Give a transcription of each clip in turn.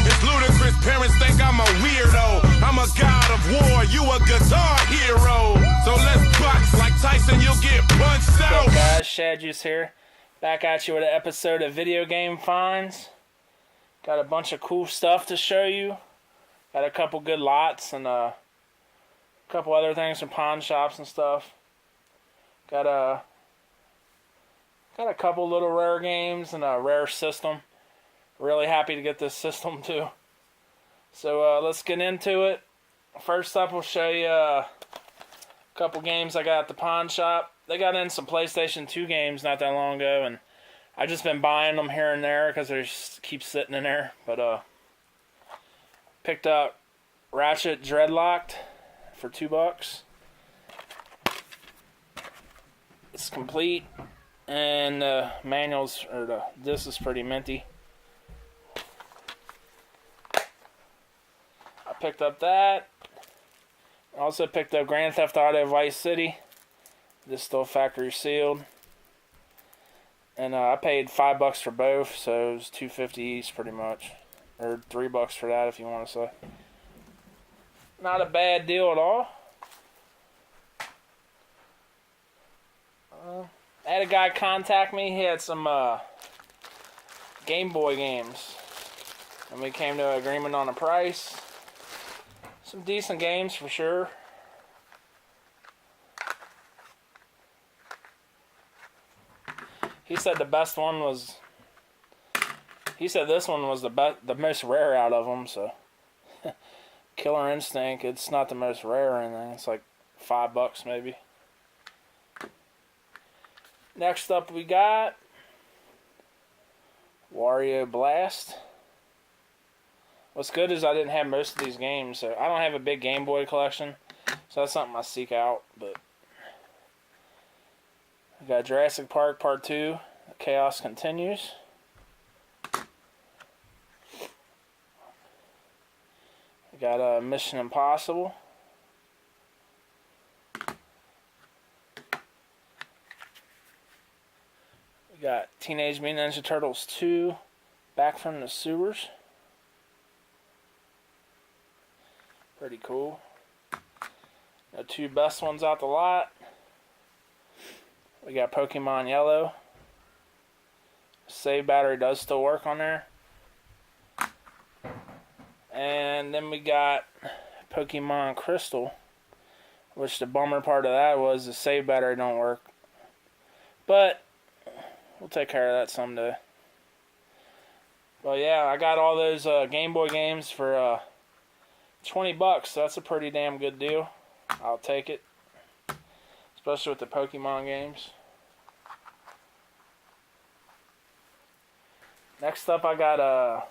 It's ludicrous, parents think I'm a weirdo. I'm a god of war, you a guitar hero. So let's box like Tyson, you'll get punched out. What's up, guys? Shad Juice here. Back at you with an episode of Video Game Finds. Got a bunch of cool stuff to show you. Got a couple good lots and a couple other things from pawn shops and stuff. Got a couple little rare games and a rare system. Really happy to get this system too. So let's get into it. First up, we'll show you a couple games I got at the pawn shop. They got in some PlayStation 2 games not that long ago, and I've just been buying them here and there because they just keep sitting in there. But picked up Ratchet Dreadlocked for $2. It's complete, and the manuals, or this is pretty minty. I picked up that. I also picked up Grand Theft Auto Vice City. This is still factory sealed. And I paid $5 for both, so it was $2.50 each pretty much. Or $3 for that if you want to say. Not a bad deal at all. I had a guy contact me. He had some Game Boy games. And we came to an agreement on the price. Some decent games for sure. He said the best one was... He said this one was the most rare out of them, so... Killer Instinct, it's not the most rare or anything. It's like $5 maybe. Next up we got... Wario Blast. What's good is I didn't have most of these games, so I don't have a big Game Boy collection, so that's something I seek out. But we got Jurassic Park Part 2, Chaos Continues. We got Mission Impossible. We got Teenage Mutant Ninja Turtles 2, Back from the Sewers. Pretty cool. The two best ones out the lot. We got Pokemon Yellow. Save battery does still work on there. And then we got Pokemon Crystal, which the bummer part of that was the save battery don't work. But we'll take care of that someday. But yeah, I got all those Game Boy games for $20, so that's a pretty damn good deal. I'll take it. Especially with the Pokemon games. Next up I got a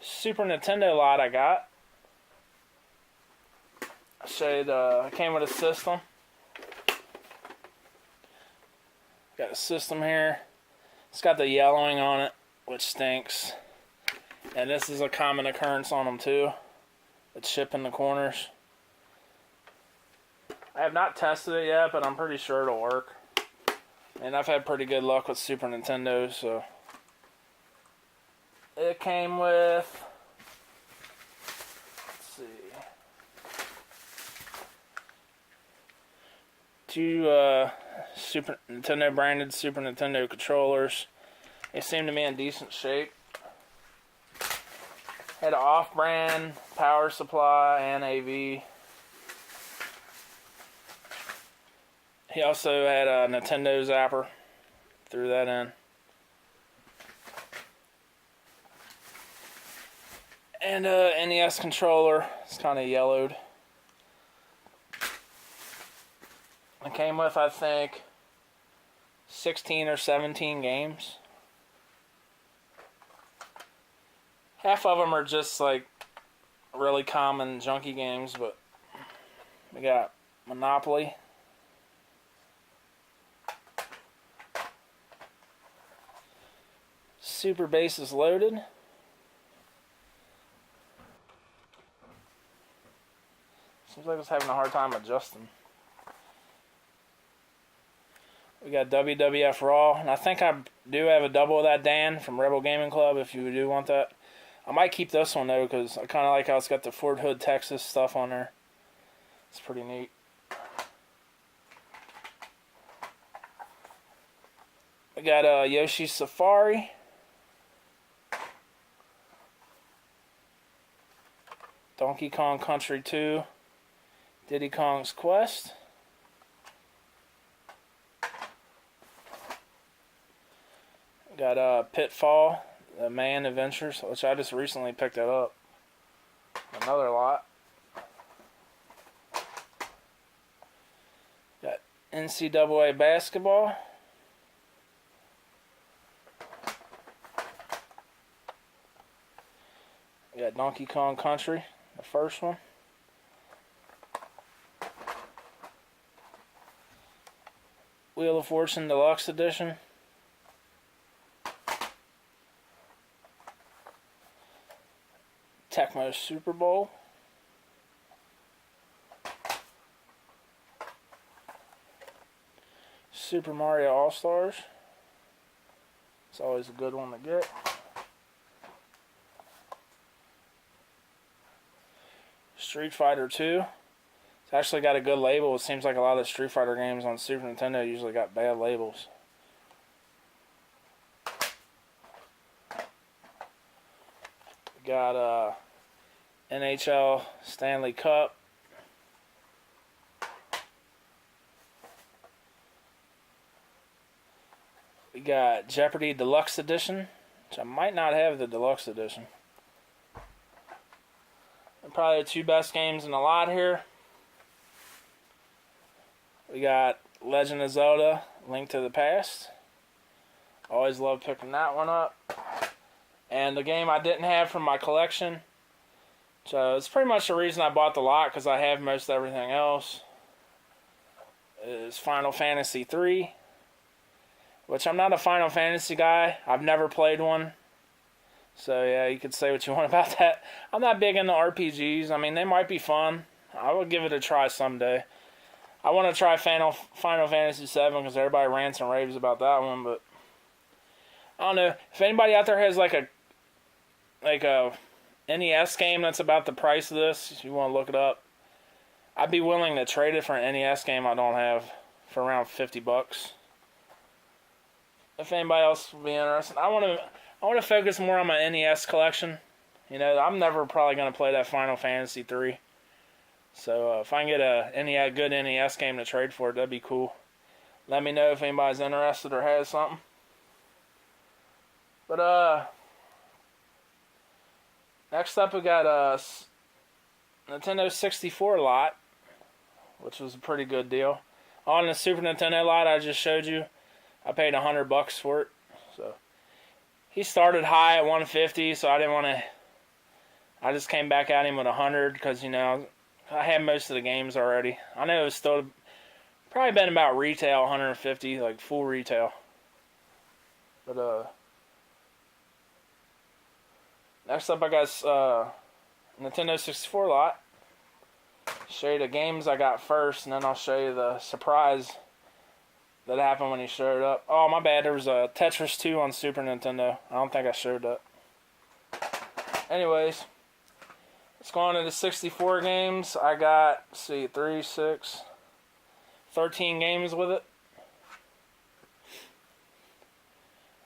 Super Nintendo lot I got. I'll show you it came with a system. Got a system here. It's got the yellowing on it, which stinks. And this is a common occurrence on them too. It's chipping the corners. I have not tested it yet, but I'm pretty sure it'll work. And I've had pretty good luck with Super Nintendo, so. It came with, let's see, two Super Nintendo branded Super Nintendo controllers. They seem to be in decent shape. Had an off-brand power supply and AV. He also had a Nintendo Zapper. Threw that in. And NES controller. It's kind of yellowed. It came with, I think, 16 or 17 games. Half of them are just like really common junky games, but we got Monopoly. Super Bases Loaded. Seems like it's having a hard time adjusting. We got WWF Raw, and I think I do have a double of that Dan from Rebel Gaming Club if you do want that. I might keep this one though because I kind of like how it's got the Fort Hood, Texas stuff on there. It's pretty neat. We got Yoshi's Safari. Donkey Kong Country 2. Diddy Kong's Quest. Got Pitfall, the Mayan Adventures, which I just recently picked that up. Another lot. Got NCAA basketball. Got Donkey Kong Country, the first one. Wheel of Fortune Deluxe Edition. Tecmo Super Bowl. Super Mario All-Stars. It's always a good one to get. Street Fighter 2. It's actually got a good label. It seems like a lot of Street Fighter games on Super Nintendo usually got bad labels. We got NHL Stanley Cup. We got Jeopardy Deluxe Edition, which I might not have the Deluxe Edition. And probably the two best games in the lot here. We got Legend of Zelda, Link to the Past. Always love picking that one up. And the game I didn't have from my collection. So it's pretty much the reason I bought the lot, because I have most everything else. Is Final Fantasy 3. Which I'm not a Final Fantasy guy. I've never played one. So yeah, you could say what you want about that. I'm not big into RPGs. I mean, they might be fun. I will give it a try someday. I want to try Final Fantasy 7 because everybody rants and raves about that one, but I don't know. If anybody out there has like a NES game that's about the price of this, if you want to look it up, I'd be willing to trade it for an NES game I don't have for around $50. If anybody else would be interested, I want to focus more on my NES collection. You know, I'm never probably going to play that Final Fantasy 3. So if I can get a good NES game to trade for, that'd be cool. Let me know if anybody's interested or has something. But next up we got Nintendo 64 lot, which was a pretty good deal. On the Super Nintendo lot I just showed you, I paid $100 for it. So he started high at 150, so I didn't want to. I just came back at him with 100 because, you know, I had most of the games already. I know it was still probably been about retail 150, like full retail. But next up I got Nintendo 64 lot. Show you the games I got first, and then I'll show you the surprise that happened when he showed up. Oh, my bad. There was a Tetris 2 on Super Nintendo. I don't think I showed that. Anyways, let's go on to the 64 games. I got, let's see, 3, 6, 13 games with it.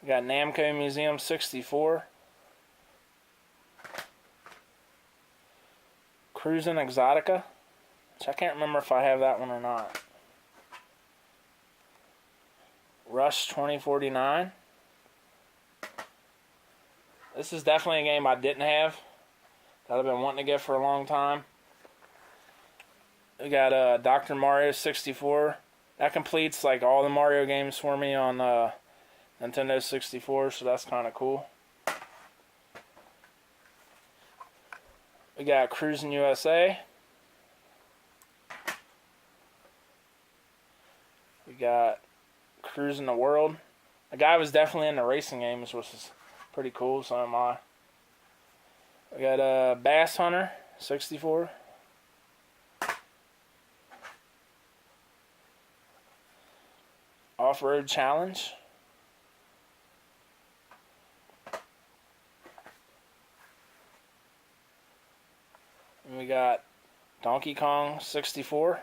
We got Namco Museum 64. Cruisin' Exotica, which I can't remember if I have that one or not. Rush 2049. This is definitely a game I didn't have that I've been wanting to get for a long time. We got Dr. Mario 64. That completes like all the Mario games for me on Nintendo 64, so that's kind of cool. We got Cruisin' USA. We got Cruising the World. The guy was definitely into racing games, which is pretty cool, so am I. We got Bass Hunter 64. Off-Road Challenge. And we got Donkey Kong 64.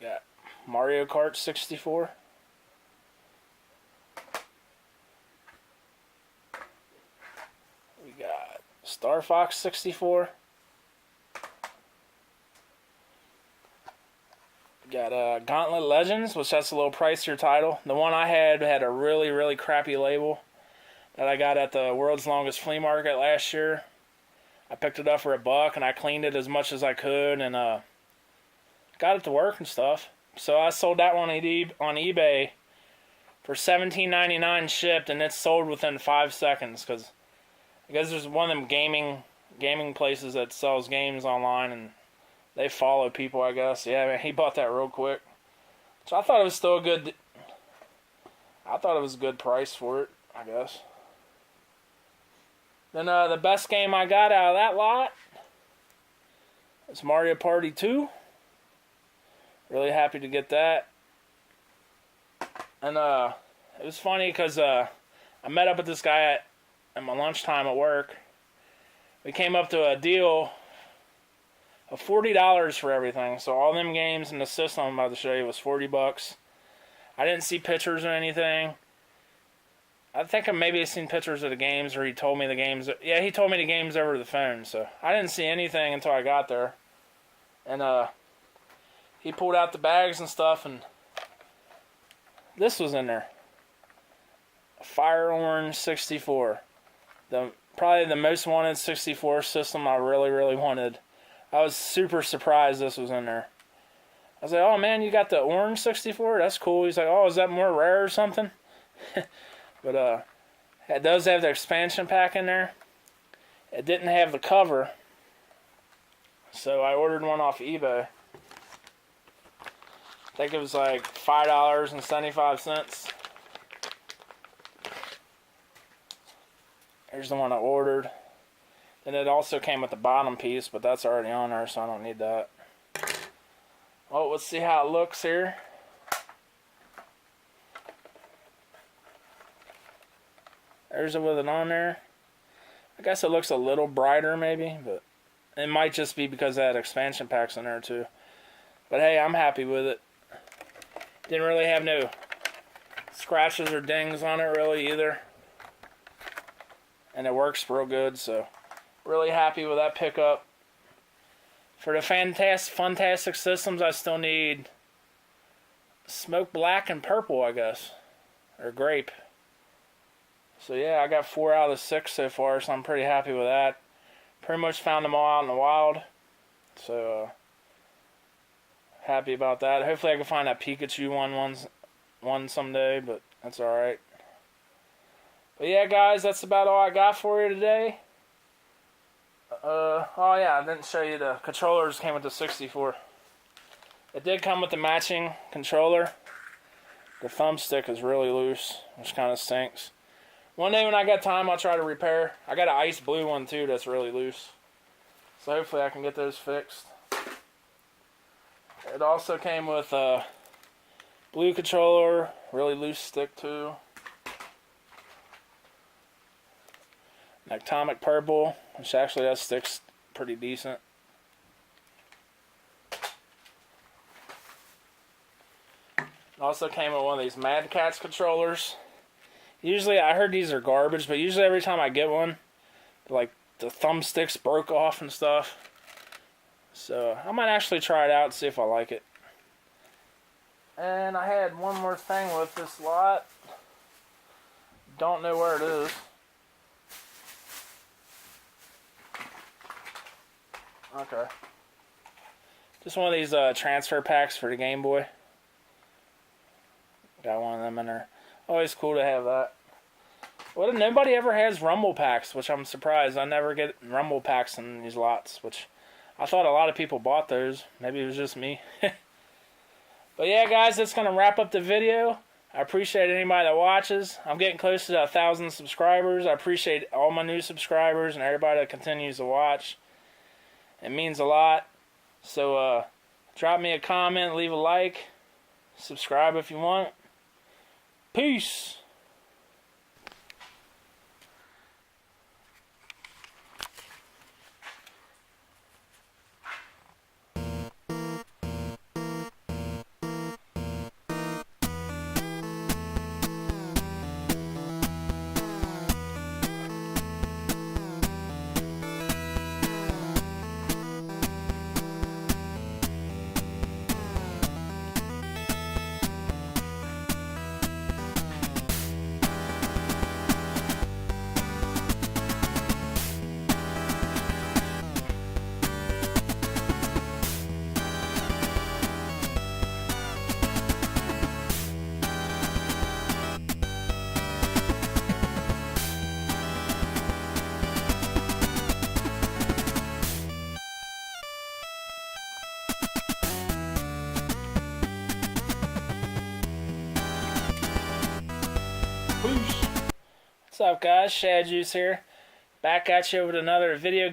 Got Mario Kart 64. We got Star Fox 64. We got Gauntlet Legends, which that's a little pricier title. The one I had a really, really crappy label that I got at the World's Longest Flea Market last year. I picked it up for $1 and I cleaned it as much as I could and got it to work and stuff. So I sold that one on eBay for $17.99 shipped, and it's sold within 5 seconds because I guess there's one of them gaming places that sells games online and they follow people, I guess. Yeah, man, he bought that real quick. So I thought it was still a good. I thought it was a good price for it, I guess. Then the best game I got out of that lot is Mario Party 2. Really happy to get that. And it was funny because I met up with this guy at my lunchtime at work. We came up to a deal of $40 for everything. So all them games in the system I'm about to show you was $40. I didn't see pictures or anything. I think I maybe seen pictures of the games, or he told me the games. Yeah, he told me the games over the phone. So I didn't see anything until I got there. And he pulled out the bags and stuff, and this was in there. Fire Orange 64. Probably the most wanted 64 system I really, really wanted. I was super surprised this was in there. I was like, oh man, you got the Orange 64? That's cool. He's like, oh, is that more rare or something? But it does have the expansion pack in there. It didn't have the cover, so I ordered one off eBay. I think it was like $5.75. Here's the one I ordered. And it also came with the bottom piece, but that's already on there, so I don't need that. Well, let's see how it looks here. There's it with it on there. I guess it looks a little brighter maybe, but it might just be because that expansion pack's in there too. But hey, I'm happy with it. Didn't really have no scratches or dings on it really either. And it works real good, so really happy with that pickup. For the Fantastic Systems, I still need Smoke Black and Purple, I guess. Or Grape. So yeah, I got 4 out of 6 so far, so I'm pretty happy with that. Pretty much found them all out in the wild. So, happy about that. Hopefully I can find that Pikachu one someday, but that's alright. But yeah, guys, that's about all I got for you today. Oh yeah, I didn't show you the controllers came with the 64. It did come with the matching controller. The thumbstick is really loose, which kind of stinks. One day when I got time, I'll try to repair. I got an ice blue one too that's really loose. So hopefully I can get those fixed. It also came with a blue controller, really loose stick too. An Atomic Purple, which actually that stick's pretty decent. It also came with one of these Mad Catz controllers. Usually, I heard these are garbage, but usually every time I get one, like the thumbsticks broke off and stuff. So I might actually try it out and see if I like it. And I had one more thing with this lot. Don't know where it is. Okay. Just one of these transfer packs for the Game Boy. Got one of them in there. Always cool to have that. Well, nobody ever has Rumble packs, which I'm surprised. I never get Rumble packs in these lots, which I thought a lot of people bought those. Maybe it was just me. But yeah, guys, that's going to wrap up the video. I appreciate anybody that watches. I'm getting close to 1,000 subscribers. I appreciate all my new subscribers and everybody that continues to watch. It means a lot. So, drop me a comment, leave a like, subscribe if you want. Peace. Peace. What's up, guys? Shad Juice here. Back at you with another video